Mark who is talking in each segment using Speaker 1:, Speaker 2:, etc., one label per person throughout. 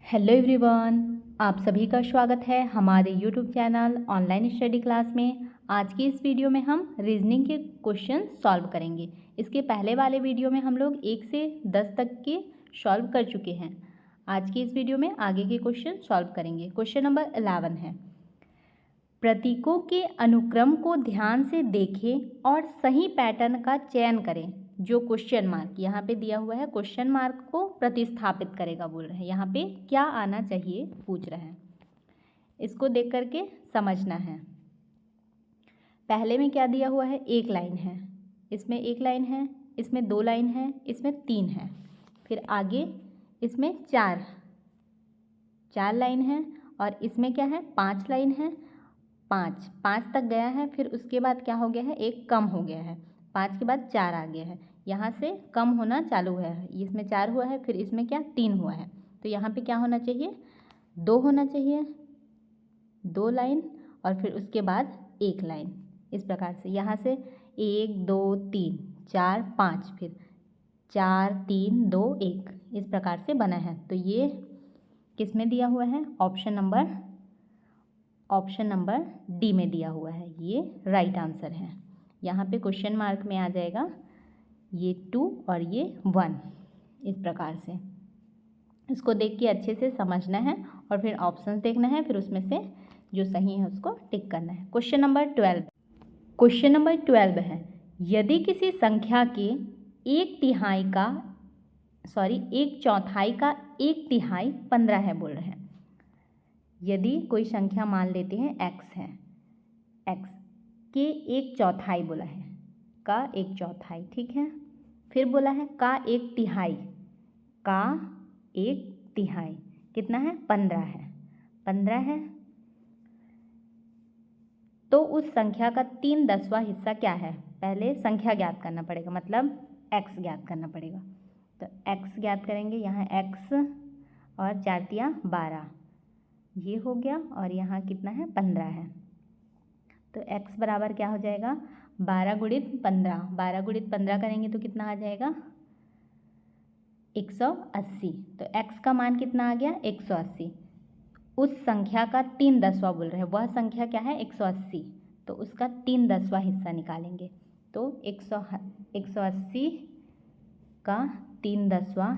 Speaker 1: Hello everyone, आप सभी का स्वागत है हमारे YouTube channel online study class में। आज की इस वीडियो में हम रीजनिंग के क्वेश्चन सॉल्व करेंगे। इसके पहले वाले वीडियो में हम लोग 1 से 10 तक के सॉल्व कर चुके हैं। आज की इस वीडियो में आगे के क्वेश्चन सॉल्व करेंगे। क्वेश्चन नंबर 11 है, प्रतीकों के अनुक्रम को ध्यान से देखें और सही पैटर्न का चयन करें। जो क्वेश्चन मार्क यहाँ पे दिया हुआ है, क्वेश्चन मार्क को प्रतिस्थापित करेगा बोल रहे हैं। यहाँ पे क्या आना चाहिए पूछ रहे हैं, इसको देख करके समझना है। पहले में क्या दिया हुआ है, एक लाइन है, इसमें एक लाइन है, इसमें 2 लाइन है, इसमें 3 है, फिर आगे इसमें चार लाइन है, और इसमें क्या है, 5 लाइन है। 5 तक गया है, फिर उसके बाद क्या हो गया है, एक कम हो गया है, 5 के बाद 4 आ गया है, यहाँ से कम होना चालू हुआ है। इसमें 4 हुआ है, फिर इसमें क्या 3 हुआ है, तो यहाँ पे क्या होना चाहिए, 2 होना चाहिए, 2 लाइन, और फिर उसके बाद 1 लाइन। इस प्रकार से यहाँ से 1 2 3 4 5, फिर 4 3 2 1, इस प्रकार से बना है। तो ये किस में दिया हुआ है, ऑप्शन नंबर डी में दिया हुआ है, ये राइट आंसर है। यहाँ पे क्वेश्चन मार्क में आ जाएगा ये 2 और ये 1, इस प्रकार से। इसको देख के अच्छे से समझना है और फिर ऑप्शंस देखना है, फिर उसमें से जो सही है उसको टिक करना है। क्वेश्चन नंबर 12 है, यदि किसी संख्या के एक चौथाई का 1/3 15 है बोल रहे हैं। यदि कोई संख्या मान लेते हैं x है, x के 1/4 बोला है, का 1/4, ठीक है। फिर बोला है का 1/3, कितना है, 15 है। तो उस संख्या का 3/10वां हिस्सा क्या है। पहले संख्या ज्ञात करना पड़ेगा, मतलब x ज्ञात करना पड़ेगा। तो x ज्ञात करेंगे, यहाँ x और 4 तिया 12, ये हो गया, और यहाँ कितना है, 15 है। तो x बराबर क्या हो जाएगा, 12 गुणित 15 करेंगे तो कितना आ जाएगा, 180। तो x का मान कितना आ गया, 180। उस संख्या का 3/10वां बोल रहे हैं, वह संख्या क्या है, 180। तो उसका 3/10वां हिस्सा निकालेंगे। तो 180 का 3/10वां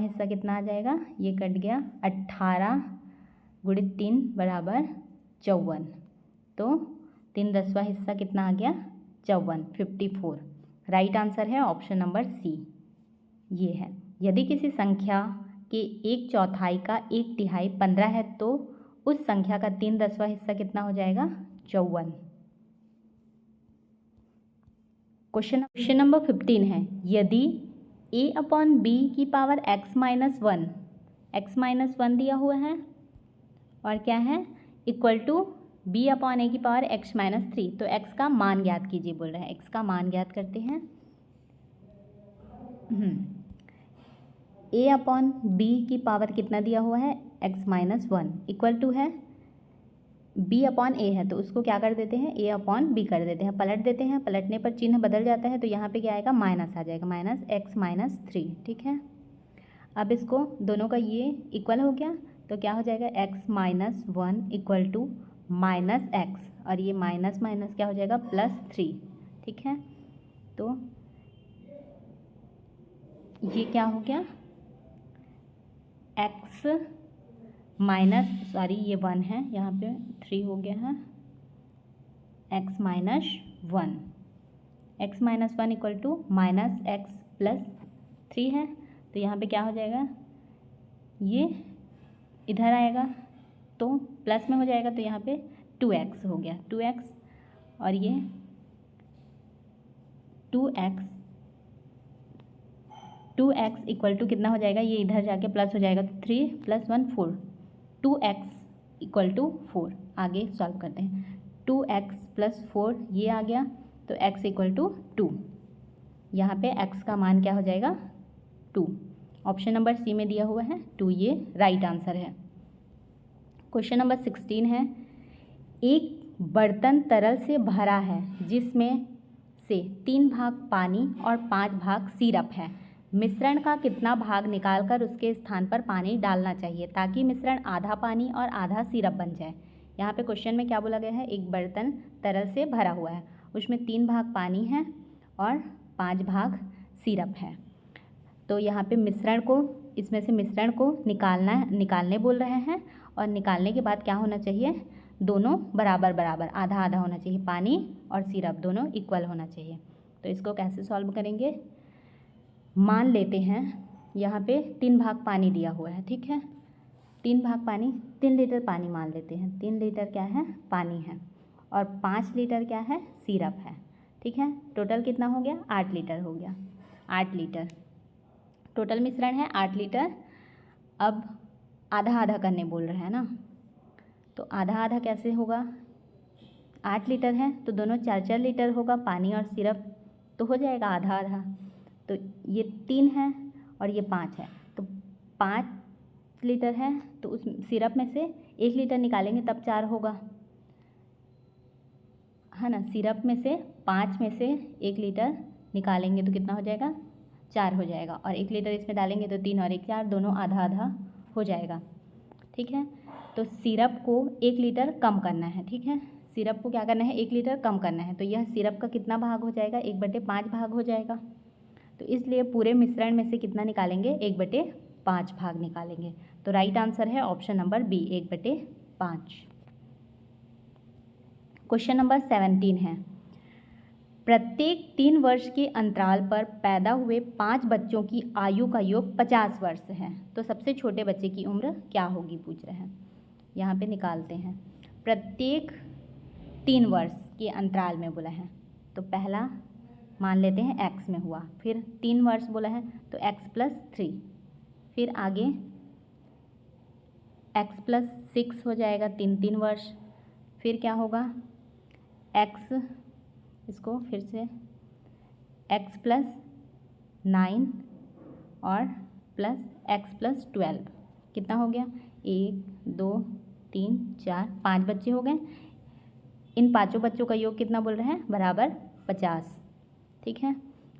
Speaker 1: हिस्सा कितना आ जाएगा, ये कट गया, 18 गुणित 3 बराबर 54। तो 3/10वां हिस्सा कितना आ गया, 54, 54। राइट आंसर है ऑप्शन नंबर सी, ये है। यदि किसी संख्या के 1/4 का 1/3 15 है, तो उस संख्या का 3/10वां हिस्सा कितना हो जाएगा, 54। क्वेश्चन नंबर 15 है, यदि a/b की पावर x - 1 दिया हुआ है, और क्या है, इक्वल टू b/a की पावर x - 3, तो x का मान ज्ञात कीजिए बोल रहे हैं। x का मान ज्ञात करते हैं। a/b की पावर कितना दिया हुआ है, x - 1, इक्वल टू है b/a है, तो उसको क्या कर देते हैं, a/b कर देते हैं, पलट देते हैं। पलटने पर चिन्ह बदल जाता है, तो यहाँ पे क्या आएगा, माइनस आ जाएगा, -x - 3, ठीक है। अब इसको दोनों का ये इक्वल हो गया, तो क्या हो जाएगा, x - 1 इक्वल टू -x, और ये माइनस माइनस क्या हो जाएगा, +3, ठीक है। तो ये क्या हो गया, x माइनस, सॉरी ये 1 है, यहाँ पे 3 हो गया है, x - 1 इक्वल टू -x + 3 है। तो यहाँ पे क्या हो जाएगा, ये इधर आएगा तो प्लस में हो जाएगा, तो यहाँ पे 2x हो गया, 2x, और ये 2x इक्वल टू कितना हो जाएगा, ये इधर जाके प्लस हो जाएगा, तो 3 + 1 4, 2x इक्वल टू 4। आगे सॉल्व करते हैं, 2x + 4 ये आ गया, तो x इक्वल टू 2। यहाँ पे x का मान क्या हो जाएगा, 2। ऑप्शन नंबर सी में दिया हुआ है 2, ये राइट आंसर है। क्वेश्चन नंबर 16 है, एक बर्तन तरल से भरा है जिसमें से 3 भाग पानी और 5 भाग सिरप है। मिश्रण का कितना भाग निकालकर उसके स्थान पर पानी डालना चाहिए ताकि मिश्रण आधा पानी और आधा सिरप बन जाए। यहाँ पे क्वेश्चन में क्या बोला गया है, एक बर्तन तरल से भरा हुआ है, उसमें 3 भाग पानी है और 5 भाग सिरप है। तो यहाँ पे मिश्रण को, इसमें से मिश्रण को निकालने बोल रहे हैं, और निकालने के बाद क्या होना चाहिए, दोनों बराबर बराबर आधा आधा होना चाहिए, पानी और सिरप दोनों इक्वल होना चाहिए। तो इसको कैसे सॉल्व करेंगे, मान लेते हैं यहाँ पे 3 भाग पानी दिया हुआ है, ठीक है, 3 भाग पानी, 3 लीटर पानी मान लेते हैं, 3 लीटर क्या है, पानी है, और 5 लीटर क्या है, सिरप है, ठीक है। टोटल कितना हो गया, 8 लीटर हो गया, 8 लीटर टोटल मिश्रण है, 8 लीटर। अब आधा आधा करने बोल रहे हैं ना, तो आधा आधा कैसे होगा, 8 लीटर है तो दोनों 4-4 लीटर होगा, पानी और सिरप तो हो जाएगा आधा आधा। तो ये 3 है और ये 5 है, तो 5 लीटर है तो उस सिरप में से 1 लीटर निकालेंगे तब 4 होगा, है ना। सिरप में से 5 में से 1 लीटर निकालेंगे तो कितना हो जाएगा, 4 हो जाएगा, और 1 लीटर इसमें डालेंगे तो 3 और 1 4, दोनों आधा आधा हो जाएगा, ठीक है। तो सिरप को 1 लीटर कम करना है, ठीक है, सिरप को क्या करना है, 1 लीटर कम करना है। तो यह सिरप का कितना भाग हो जाएगा, 1/5 भाग हो जाएगा। तो इसलिए पूरे मिश्रण में से कितना निकालेंगे, 1/5 भाग निकालेंगे। तो राइट आंसर है option number B, 1/5। Question number 17 है, प्रत्येक 3 वर्ष के अंतराल पर पैदा हुए 5 बच्चों की आयु का योग 50 वर्ष है, तो सबसे छोटे बच्चे की उम्र क्या होगी, पूछ रहे हैं। यहाँ पे निकालते हैं, प्रत्येक 3 वर्ष के अंतराल में बोला है, तो पहला मान लेते हैं x में हुआ, फिर 3 वर्ष बोला है तो x+3, फिर आगे x+6 हो जाएगा 3 वर्ष, फिर क्या होगा x, इसको फिर से x+9 और प्लस x+12, कितना हो गया, 1 2 3 4 5 बच्चे हो गए। इन 5 बच्चों का योग कितना बोल रहे हैं, बराबर 50, ठीक है।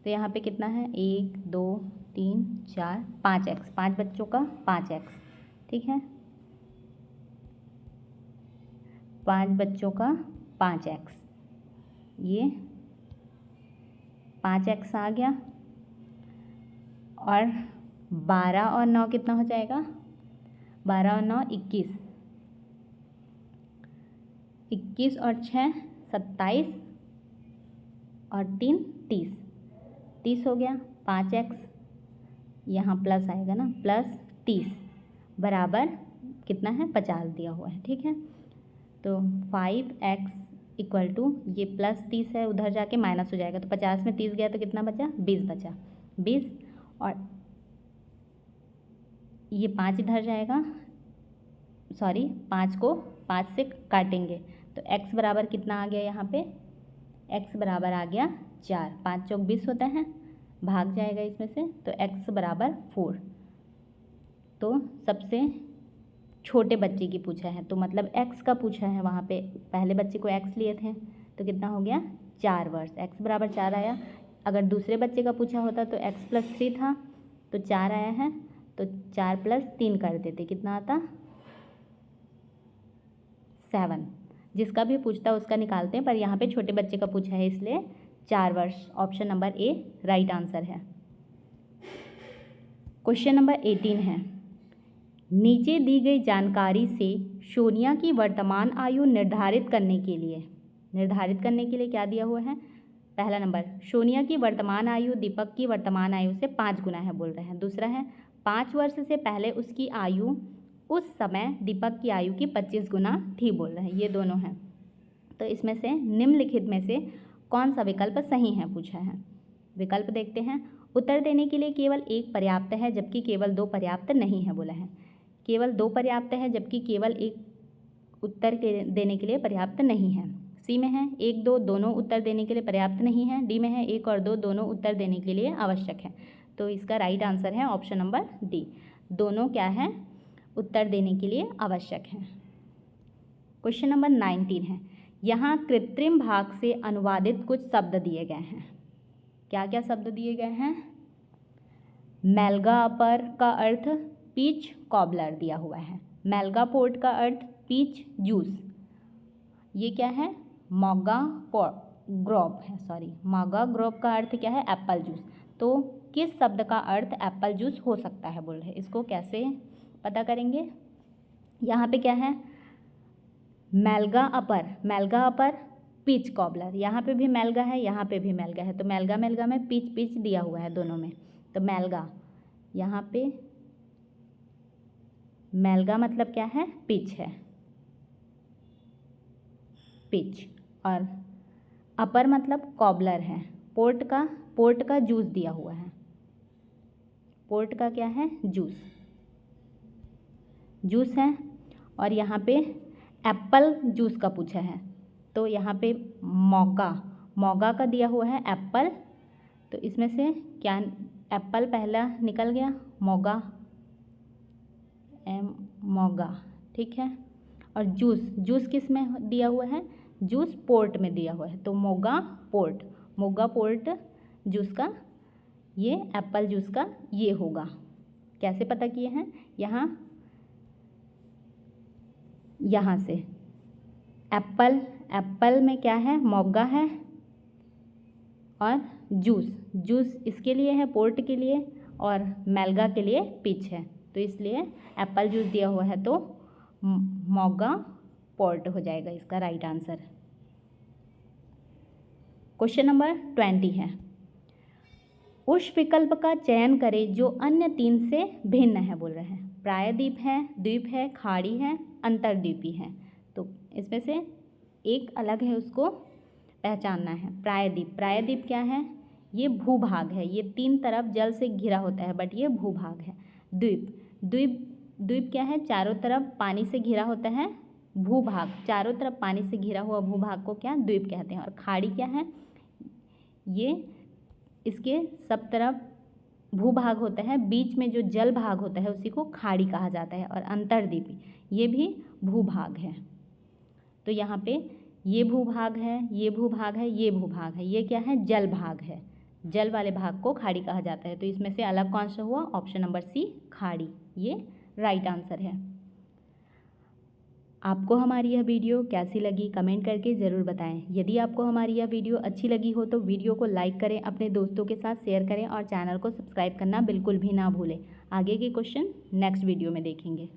Speaker 1: तो यहाँ पे कितना है, 1 2 3 4 5x, 5 बच्चों का 5x, ठीक है, 5 बच्चों का 5x, ये 5x आ गया, और 12 और 9 कितना हो जाएगा, 12 और 9 21, 21 और 6 27, और 3 30, 30 हो गया, 5x यहाँ प्लस आएगा ना, +30 बराबर कितना है, 50 दिया हुआ है, ठीक है। तो 5x इक्वल टू, ये +30 है, उधर जाके माइनस हो जाएगा, तो 50 में 30 गया तो कितना बचा, 20 बचा, 20, और ये 5 इधर जाएगा, सॉरी 5 को 5 से काटेंगे तो x बराबर कितना आ गया, यहाँ पे x बराबर आ गया 4, 5 चौक 20 होता है, भाग जाएगा इसमें से, तो x बराबर 4। तो सबसे छोटे बच्चे की पूछा है, तो मतलब x का पूछा है, वहाँ पे पहले बच्चे को x लिए थे, तो कितना हो गया, 4 वर्ष, x बराबर 4 आया। अगर दूसरे बच्चे का पूछा होता तो x+3 था, तो 4 आया है, तो 4+3 कर देते, कितना आता, 7। जिसका भी पूछता है उसका निकालते हैं, पर यहाँ पे छोटे बच्चे का पूछा है इसलिए 4 वर्ष, option number A right answer है। क्वेश्चन नंबर 18 है, नीचे दी गई जानकारी से सोनिया की वर्तमान आयु निर्धारित करने के लिए क्या दिया हुआ है, पहला नंबर, सोनिया की वर्तमान आयु दीपक की वर्तमान आयु से 5 गुना है बोल रहे हैं। दूसरा है, 5 वर्ष से पहले उसकी आयु उस समय दीपक की आयु की 25 गुना थी बोल रहे हैं, ये दोनों हैं। तो इसमें से निम्नलिखित में से कौन सा विकल्प सही है पूछा है। विकल्प देखते हैं, उत्तर देने के लिए केवल 1 पर्याप्त है जबकि केवल 2 पर्याप्त नहीं है बोला है। केवल 2 पर्याप्त है जबकि केवल 1 उत्तर देने के लिए पर्याप्त नहीं है। सी में है 1 2 दोनों उत्तर देने के लिए पर्याप्त नहीं है। डी में है 1 और 2 दोनों उत्तर देने के लिए आवश्यक है। तो इसका राइट आंसर है ऑप्शन नंबर डी, दोनों क्या है, उत्तर देने के लिए आवश्यक है। क्वेश्चन नंबर 19 है, यहाँ कृत्रिम भाग से अनुवादित कुछ शब्द दिए गए हैं। क्या क्या शब्द दिए गए हैं, मेलगा अपर का अर्थ पीच कॉबलर दिया हुआ है। मेलगा पोर्ट का अर्थ पीच जूस। ये क्या है? मॉगा ग्रोव है, सॉरी, मॉगा ग्रोव का अर्थ क्या है? Apple juice. तो किस शब्द का अर्थ एप्पल जूस हो सकता है बोल रहे, इसको कैसे पता करेंगे? यहाँ पे क्या है? मेलगा अपर पीच कॉबलर। यहाँ पे भी मेलगा है, यहाँ पे भी मेलगा है, तो मेलगा मेलगा में पीच पीच दिया हुआ है दोनों में। तो मेलगा, यहाँ पे मेलगा मतलब क्या है? पीच है, पीच। और अपर मतलब कॉबलर है। पोर्ट का जूस दिया हुआ है। पोर्ट का क्या है? जूस है। और यहाँ पे एप्पल जूस का पूछा है, तो यहाँ पे मॉगा का दिया हुआ है एप्पल। तो इसमें से क्या एप्पल पहला निकल गया? मॉगा, ठीक है। और जूस किस में दिया हुआ है? जूस पोर्ट में दिया हुआ है, तो मोगा पोर्ट जूस का, ये एप्पल जूस का ये होगा। कैसे पता किए हैं? यहाँ से एप्पल में क्या है? मोगा है। और जूस इसके लिए है, पोर्ट के लिए, और मेलगा के लिए पीच है, तो इसलिए एप्पल जूस दिया हुआ है, तो मोगा पोर्ट हो जाएगा इसका राइट आंसर। क्वेश्चन नंबर 20 है, उस विकल्प का चयन करें जो अन्य 3 से भिन्न है बोल रहे हैं। प्रायद्वीप है, द्वीप है, खाड़ी है, अंतर्द्वीपी है। तो इसमें से एक अलग है, उसको पहचानना है। प्रायद्वीप क्या है? ये भूभाग है, ये 3 तरफ जल से घिरा होता है, बट ये भूभाग है। द्वीप क्या है? चारों तरफ पानी से घिरा होता है भूभाग, चारों तरफ पानी से घिरा हुआ भूभाग को क्या? द्वीप कहते हैं। और खाड़ी क्या है? ये इसके सब तरफ भूभाग होता है, बीच में जो जल भाग होता है उसी को खाड़ी कहा जाता है। और अंतर्द्वीपी ये भी भूभाग है। तो यहाँ पे ये भूभाग है, ये भूभाग है, ये भूभाग है, ये क्या है? जल भाग है, जल वाले भाग को खाड़ी कहा जाता है। तो इसमें से अलग कौन सा हुआ? ऑप्शन नंबर सी, खाड़ी, ये राइट आंसर है। आपको हमारी यह वीडियो कैसी लगी कमेंट करके ज़रूर बताएं। यदि आपको हमारी यह वीडियो अच्छी लगी हो तो वीडियो को लाइक करें, अपने दोस्तों के साथ शेयर करें और चैनल को सब्सक्राइब करना बिल्कुल भी ना भूलें। आगे के क्वेश्चन नेक्स्ट वीडियो में देखेंगे।